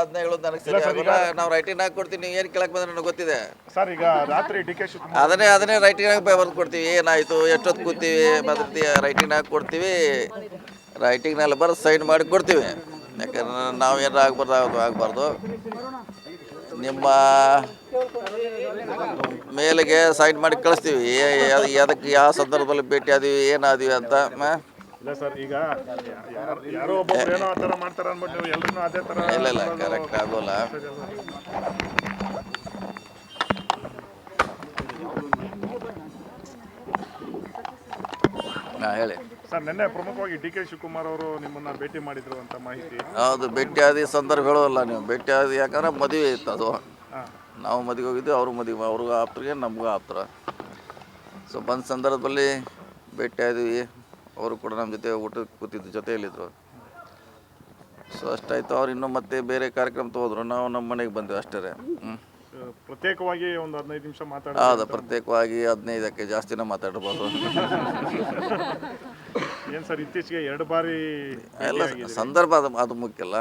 ಅದನ್ನ ಹೇಳೋದು ನನಗೆ ಸರಿ ಆಗೋಲ್ಲ. ನಾವು ರೈಟಿಂಗ್ ಹಾಕಿ ಕೊಡ್ತೀವಿ, ನೀವು ಏನು ಕೇಳಕ್ಕೆ ಬಂದ್ರೆ ನನಗೆ ಗೊತ್ತಿದೆ ಸರ್. ಈಗ ರಾತ್ರಿ ಡಿ ಕೆ ಶಿವಕುಮಾರ್ ಅದನ್ನೇ ರೈಟಿಂಗ್ ಹಾಕಿ ಬರೆದು ಕೊಡ್ತೀವಿ, ಏನಾಯಿತು ಎಷ್ಟೊತ್ತು ಕೂತೀವಿ ಬದ್ರತಿ ರೈಟಿಂಗ್ ಹಾಕಿ ಕೊಡ್ತೀವಿ, ರೈಟಿಂಗ್ನೆಲ್ಲ ಬರೆದು ಸೈನ್ ಮಾಡಿ ಕೊಡ್ತೀವಿ. ಯಾಕಂದ್ರೆ ನಾವು ಏನಾರು ಆಗಬಾರ್ದು ನಿಮ್ಮ ಮೇಲಿಗೆ ಸೈನ್ ಮಾಡಿ ಕಳಿಸ್ತೀವಿ, ಅದಕ್ಕೆ ಯಾವ ಸಂದರ್ಭದಲ್ಲಿ ಭೇಟಿ ಆದೀವಿ ಏನಾದೀವಿ ಅಂತ. ಇಲ್ಲ ಸರ್, ಈಗ ಯಾರೋ ಒಬ್ಬರು ಏನೋ ಆ ಥರ ಮಾಡ್ತಾರೆ ಅಂದ್ಬಿಟ್ಟು ನೀವು ಎಲ್ಲರೂ ಅದೇ ಥರ ಇಲ್ಲ ಕರೆಕ್ಟ್ ಆಗೋಲ್ಲ. ಹೇಳಿ ಸರ್. ನಿನ್ನೆ ಪ್ರಮುಖವಾಗಿ ಡಿ ಕೆ ಶಿವಕುಮಾರ್ ಅವರು ನಿಮ್ಮನ್ನ ಭೇಟಿ ಮಾಡಿದ್ರು ಅಂತ ಮಾಹಿತಿ. ಹೌದು, ಭೇಟಿ ಆದ ಸಂದರ್ಭ ಹೇಳೋಲ್ಲ ನೀವು. ಭೇಟಿ ಆದ ಯಾಕಂದ್ರೆ ಮದುವೆ ಇತ್ತು, ಅದು ನಾವು ಮದುವೆ ಹೋಗಿದ್ವಿ, ಅವರು ಮದುವೆ, ಅವ್ರಿಗೂ ಆಪ್ತರಿಗೆ ನಮಗೂ ಆಪ್ತರ. ಸೊ ಬಂದ ಸಂದರ್ಭದಲ್ಲಿ ಭೇಟಿ ಆದ್ವಿ, ಅವರು ಕೂಡ ನಮ್ಮ ಜೊತೆ ಊಟಕ್ಕೆ ಕೂತಿದ್ದು ಜೊತೆಯಲ್ಲಿದ್ದರು. ಸೊ ಅಷ್ಟಾಯಿತು. ಅವ್ರು ಇನ್ನೂ ಮತ್ತೆ ಬೇರೆ ಕಾರ್ಯಕ್ರಮ ಹೋದ್ರು, ನಾವು ನಮ್ಮ ಮನೆಗೆ ಬಂದ್ವಿ ಅಷ್ಟೇ. ಪ್ರತ್ಯೇಕವಾಗಿ ಒಂದು 15 ನಿಮಿಷ ಮಾತಾಡೋದು. ಹೌದು, ಪ್ರತ್ಯೇಕವಾಗಿ 15ಕ್ಕೆ ಜಾಸ್ತಿನೇ ಮಾತಾಡ್ಬೋದು. ಏನು ಸರ್, ಇತ್ತೀಚೆಗೆ 2 ಬಾರಿ ಎಲ್ಲ ಸಂದರ್ಭ ಅದು ಮುಖ್ಯ ಅಲ್ಲ.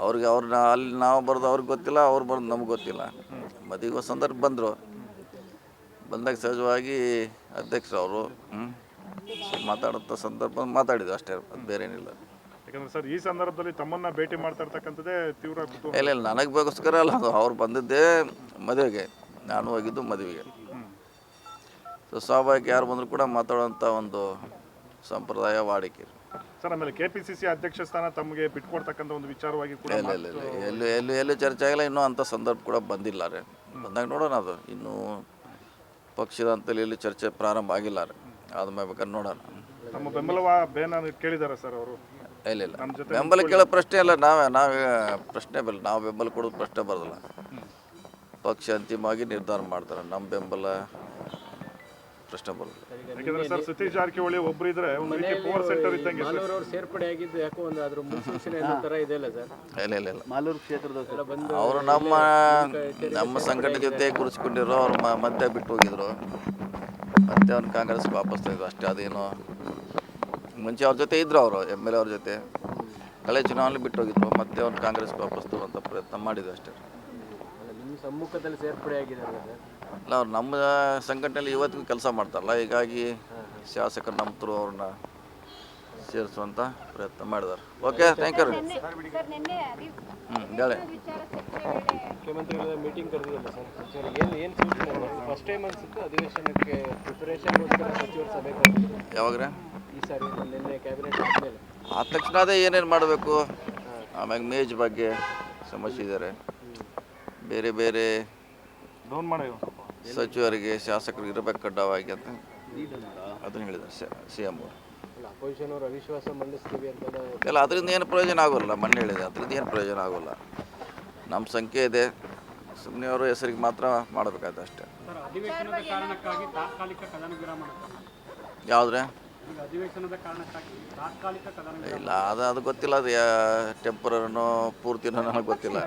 ಅವ್ರನ್ನ ಅಲ್ಲಿ ನಾವು ಬರೋದು ಅವ್ರಿಗೆ ಗೊತ್ತಿಲ್ಲ, ಅವ್ರು ಬರೋದು ನಮ್ಗೆ ಗೊತ್ತಿಲ್ಲ. ಮದುವೆ ಸಂದರ್ಭ ಬಂದಾಗ ಸಹಜವಾಗಿ ಅಧ್ಯಕ್ಷರು ಅವರು ಮಾತಾಡುತ್ತ ಸಂದರ್ಭ ಮಾತಾಡಿದ್ರು ಅಷ್ಟೇ, ಅದು ಬೇರೆ ಏನಿಲ್ಲ. ಯಾಕಂದ್ರೆ ಸರ್, ಈ ಸಂದರ್ಭದಲ್ಲಿ ತಮ್ಮನ್ನ ಭೇಟಿ ಮಾಡ್ತಾ ಇರ್ತಕ್ಕಂಥದ್ದೇ ತೀವ್ರ ಇಲ್ಲ ನನಗೆ ಬೇಕೋಸ್ಕರ ಅಲ್ಲ, ಅದು ಅವ್ರು ಬಂದಿದ್ದೇ ಮದುವೆಗೆ, ನಾನು ಹೋಗಿದ್ದು ಮದುವೆಗೆ. ಸೊ ಸ್ವಾಭಾವಿಕ ಯಾರು ಬಂದರೂ ಕೂಡ ಮಾತಾಡೋಂಥ ಒಂದು ಸಂಪ್ರದಾಯ ವಾಡಿಕೆ. ಸರ್, ಆಮೇಲೆ KPCC ಅಧ್ಯಕ್ಷ ಸ್ಥಾನ ತಮಗೆ ಬಿಟ್ಕೊಡ್ತಕ್ಕಂಥ ಒಂದು ವಿಚಾರವಾಗಿ ಕೂಡ ಎಲ್ಲೂ ಚರ್ಚೆ ಆಗಿಲ್ಲ. ಇನ್ನೂ ಅಂಥ ಸಂದರ್ಭ ಕೂಡ ಬಂದಿಲ್ಲ ರೀ. ಬಂದಾಗ ನೋಡೋಣ. ಅದು ಇನ್ನೂ ಪಕ್ಷದ ಅಂತಲ್ಲಿ ಎಲ್ಲಿ ಚರ್ಚೆ ಪ್ರಾರಂಭ ಆಗಿಲ್ಲ ರೀ. ಆದ್ಮೇಲೆ ಬೇಕಾದ್ರೆ ನೋಡೋಣ. ನಮ್ಮ ಬೆಂಬಲ ಕೇಳಿದ್ದಾರೆ ಸರ್ ಅವರು. ಇಲ್ಲ ಬೆಂಬಲ ಕೇಳೋ ಪ್ರಶ್ನೆ ಅಲ್ಲ. ನಾವೇ ಪ್ರಶ್ನೆ ಬರಲ್ಲ, ನಾವು ಬೆಂಬಲ ಕೊಡೋದು ಪ್ರಶ್ನೆ ಬರೋದಿಲ್ಲ. ಪಕ್ಷ ಅಂತಿಮವಾಗಿ ನಿರ್ಧಾರ ಮಾಡ್ತಾರೆ, ನಮ್ಮ ಬೆಂಬಲ ಪ್ರಶ್ನೆ ಬರೋದು. ಯಾಕಂದ್ರೆ ಸರ್, ಸತೀಶ್ ಜಾರಕಿಹೊಳಿ ಒಬ್ರು ಇದ್ರೆ ಒಂದು ರೀತಿ ಪವರ್ ಸೆಂಟರ್ ಇದ್ದಂಗೆ. ಸೇರ್ಪಡೆ ಆಗಿದ್ದು ಯಾಕೋ ಒಂದು ಅದ್ರ ಮುನ್ಸೂಚನೆ ತರ ಇದೆ ಅಲ್ಲ ಸರ್? ಇಲ್ಲ ಮಾಲೂರು ಕ್ಷೇತ್ರದ ಅವರು ನಮ್ಮ ಸಂಘಟನೆ ಜೊತೆ ಗುರುತಿಸ್ಕೊಂಡಿರೋ ಅವ್ರು ಮತ್ತೆ ಬಿಟ್ಟು ಹೋಗಿದ್ರು. ಮತ್ತೆ ಅವ್ನು ಕಾಂಗ್ರೆಸ್ಗೆ ವಾಪಸ್ ತಂದಿದ್ರು ಅಷ್ಟೇ. ಅದೇನು ಮುಂಚೆ ಅವ್ರ ಜೊತೆ ಇದ್ರು, ಅವರು MLA ಅವ್ರ ಜೊತೆ ಹಳೆ ಚುನಾವಣೆ ಬಿಟ್ಟು ಹೋಗಿದ್ರು. ಮತ್ತೆ ಅವ್ನು ಕಾಂಗ್ರೆಸ್ಗೆ ವಾಪಸ್ ತರುವಂಥ ಪ್ರಯತ್ನ ಮಾಡಿದ್ರು ಅಷ್ಟೇ. ನಿಮ್ಮ ಸಮ್ಮುಖದಲ್ಲಿ ಸೇರ್ಪಡೆ ಆಗಿದ್ದಾರೆ ಅಲ್ಲ, ಅವ್ರು ನಮ್ಮ ಸಂಘಟನೆಯಲ್ಲಿ ಇವತ್ತಿಗೂ ಕೆಲಸ ಮಾಡ್ತಾರಲ್ಲ, ಹೀಗಾಗಿ ಶಾಸಕರು ನಮ್ಮ ಥ್ರೂ ಅವ್ರನ್ನ ಸೇರಿಸುವಂಥ ಪ್ರಯತ್ನ ಮಾಡಿದ್ದಾರೆ. Okay, thank you. ಹೇಳಿ. ಮುಖ್ಯಮಂತ್ರಿಗಳ ಮೀಟಿಂಗ್ ಕರೆದಿಲ್ಲ ಸರ್? ಏನು ಸೂಚನೆ? ಫಸ್ಟ್ ಟೈಮ್ ಅನ್ಸುತ್ತೆ ಅಧಿವೇಶನಕ್ಕೆ ಪ್ರಿಪರೇಷನ್ಗೋಸ್ಕರ ಸಚಿವರು ಸಭೆ ಕರೆದಿದ್ರು. ಯಾವಾಗ ಈ ಸಾರಿ ನಿನ್ನೆ ಕ್ಯಾಬಿನೆಟ್ ಆದಮೇಲೆ ಆದ ತಕ್ಷಣ ಅದೇ ಏನೇನು ಮಾಡಬೇಕು, ಆಮ್ಯಾಗ ಮೇಜ್ ಬಗ್ಗೆ ಸಮಸ್ಯೆ ಇದ್ದಾರೆ. ಬೇರೆ ಬೇರೆ ಸಚಿವರಿಗೆ ಶಾಸಕರಿಗೆ ಇರಬೇಕು ಕಡ್ಡಾಯವಾಗಿ ಅಂತ ಅದನ್ನು ಹೇಳಿದ್ದಾರೆ CM ಅವರು. ಅಪೋಸಿಷನ್ ಅವರು ಅವಿಶ್ವಾಸ ಮಂಡಿಸ್ತೀವಿ ಅಂತ ಎಲ್ಲ. ಅದರಿಂದ ಏನು ಪ್ರಯೋಜನ ಆಗೋಲ್ಲ. ಮೊನ್ನೆ ಹೇಳಿದೆ, ಅದರಿಂದ ಏನು ಪ್ರಯೋಜನ ಆಗೋಲ್ಲ. ನಮ್ಮ ಸಂಖ್ಯೆ ಇದೆ, ಸುಮ್ಮನೆ ಅವರು ಹೆಸರಿಗೆ ಮಾತ್ರ ಮಾಡಬೇಕಾಯ್ತು ಅಷ್ಟೇ. ಯಾವುದ್ರೆ ಇಲ್ಲ, ಅದು ಗೊತ್ತಿಲ್ಲ. ಅದು ಟೆಂಪರರಿನೋ ಪೂರ್ತಿನೋ ನನಗೆ ಗೊತ್ತಿಲ್ಲ.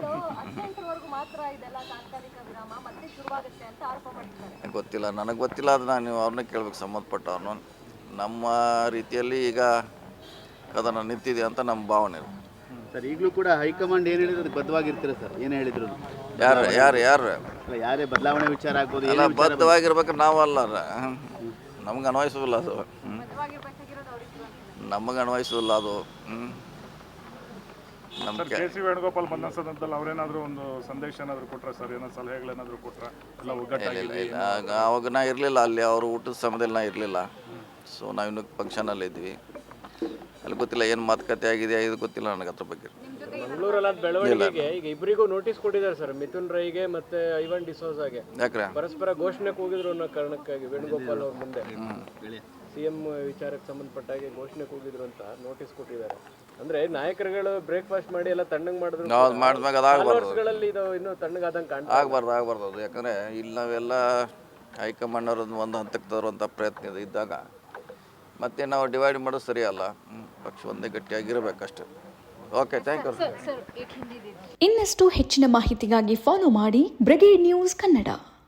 ಗೊತ್ತಿಲ್ಲ, ನನಗೆ ಗೊತ್ತಿಲ್ಲ. ಅದು ನಾನು ಅವ್ರನ್ನ ಕೇಳ್ಬೇಕು, ಸಂಬಂಧಪಟ್ಟವ್ರನ್ನ. ನಮ್ಮ ರೀತಿಯಲ್ಲಿ ಈಗ ಕದನ ನಿಂತಿದೆ ಅಂತ ನಮ್ಮ ಭಾವನೆ ಸರ್. ಈಗಲೂ ಕೂಡ ಹೈಕಮಾಂಡ್ ಏನು ಹೇಳಿದ್ರು ಅದಕ್ಕೆ ಬದ್ಧವಾಗಿರ್ತೀರ ಸರ್? ಏನು ಹೇಳಿದ್ರು? ಯಾರೇ ಬದಲಾವಣೆ ವಿಚಾರ ಆಗ್ಬೋದು, ಎಲ್ಲ ಬದ್ಧವಾಗಿರ್ಬೇಕು. ನಾವು ಅಲ್ಲ, ನಮ್ಗೆ ಅನ್ವಯಿಸೋದಿಲ್ಲ ಅದು. ನಮಗೆ ಅನ್ವಯಿಸೋದಿಲ್ಲ ಅದು. KC ವೇಣುಗೋಪಾಲ್ ಬಂದ ಸಂದರ್ಭದಲ್ಲಿ ಅವರೇನಾದರೂ ಒಂದು ಸಂದೇಶ ಏನಾದರೂ ಕೊಟ್ರ ಸರ್? ಏನೋ ಸಲಹೆಗಳೇನಾದರೂ ಕೊಟ್ರ? ಇಲ್ಲ, ಅವಾಗ ನಾ ಇರಲಿಲ್ಲ ಅಲ್ಲಿ. ಅವರು ಊಟದ ಸಮಯದಲ್ಲಿ ನಾ ಇರಲಿಲ್ಲ. ಸೊ ನಾವಿನ್ನು ಫಂಕ್ಷನಲ್ಲಿ ಇದ್ವಿ. ಅಲ್ಲಿ ಗೊತ್ತಿಲ್ಲ ಏನು ಮಾತುಕತೆ ಆಗಿದೆ, ಇದು ಗೊತ್ತಿಲ್ಲ ನನಗೆ ಅದ್ರ ಬಗ್ಗೆ. ಮಂಗಳೂರಲ್ಲಿ ಬೆಳವಣಿಗೆಗೆ ಈಗ ಇಬ್ಬರಿಗೂ ನೋಟಿಸ್ ಕೊಟ್ಟಿದ್ದಾರೆ ಸರ್, ಮಿಥುನ್ ರೈಗೆ ಮತ್ತೆ ಐವನ್ ಡಿಸೋಜಾಗೆ. ಯಾಕ್ರೆ ಪರಸ್ಪರ ಘೋಷಣೆಗೆ ಹೋಗಿದ್ರು ಅನ್ನೋ ಕಾರಣಕ್ಕಾಗಿ ವೇಣುಗೋಪಾಲ್ ಅವ್ರ ಮುಂದೆ CM ವಿಚಾರಕ್ಕೆ ಸಂಬಂಧಪಟ್ಟಾಗಿ ಘೋಷಣೆಗೆ ಹೋಗಿದ್ರು ಅಂತ ನೋಟಿಸ್ ಕೊಟ್ಟಿದ್ದಾರೆ. ಅಂದ್ರೆ ನಾಯಕರುಗಳು ಬ್ರೇಕ್ಫಾಸ್ಟ್ ಮಾಡಿ ಎಲ್ಲ ತಣ್ಣಗೆ ಮಾಡಿದ್ರು. ಮಾಡಿದ್ಮ್ಯಾಗ ಅದಾಗಬಾರ್ದು, ಇದು ಇನ್ನೂ ತಣ್ಣಗಾದಂಗೆ ಕಾಣ್ತಾ ಆಗಬಾರ್ದು ಅದು. ಯಾಕಂದರೆ ಇಲ್ಲಿ ನಾವೆಲ್ಲ ಹೈಕಮಾಂಡ್ ಅವ್ರದ್ದು ಒಂದು ಹಂತಕ್ಕೆ ತರುವಂಥ ಪ್ರಯತ್ನ ಇದ್ದಾಗ ಮತ್ತೆ ನಾವು ಡಿವೈಡ್ ಮಾಡೋದು ಸರಿಯಲ್ಲ. ಪಕ್ಷ ಒಂದೇ ಗಟ್ಟಿಯಾಗಿರಬೇಕಷ್ಟೆ. Okay, thank you. ಇನ್ನಷ್ಟು ಹೆಚ್ಚಿನ ಮಾಹಿತಿಗಾಗಿ ಫಾಲೋ ಮಾಡಿ ಬ್ರಿಗೇಡ್ ನ್ಯೂಸ್ ಕನ್ನಡ.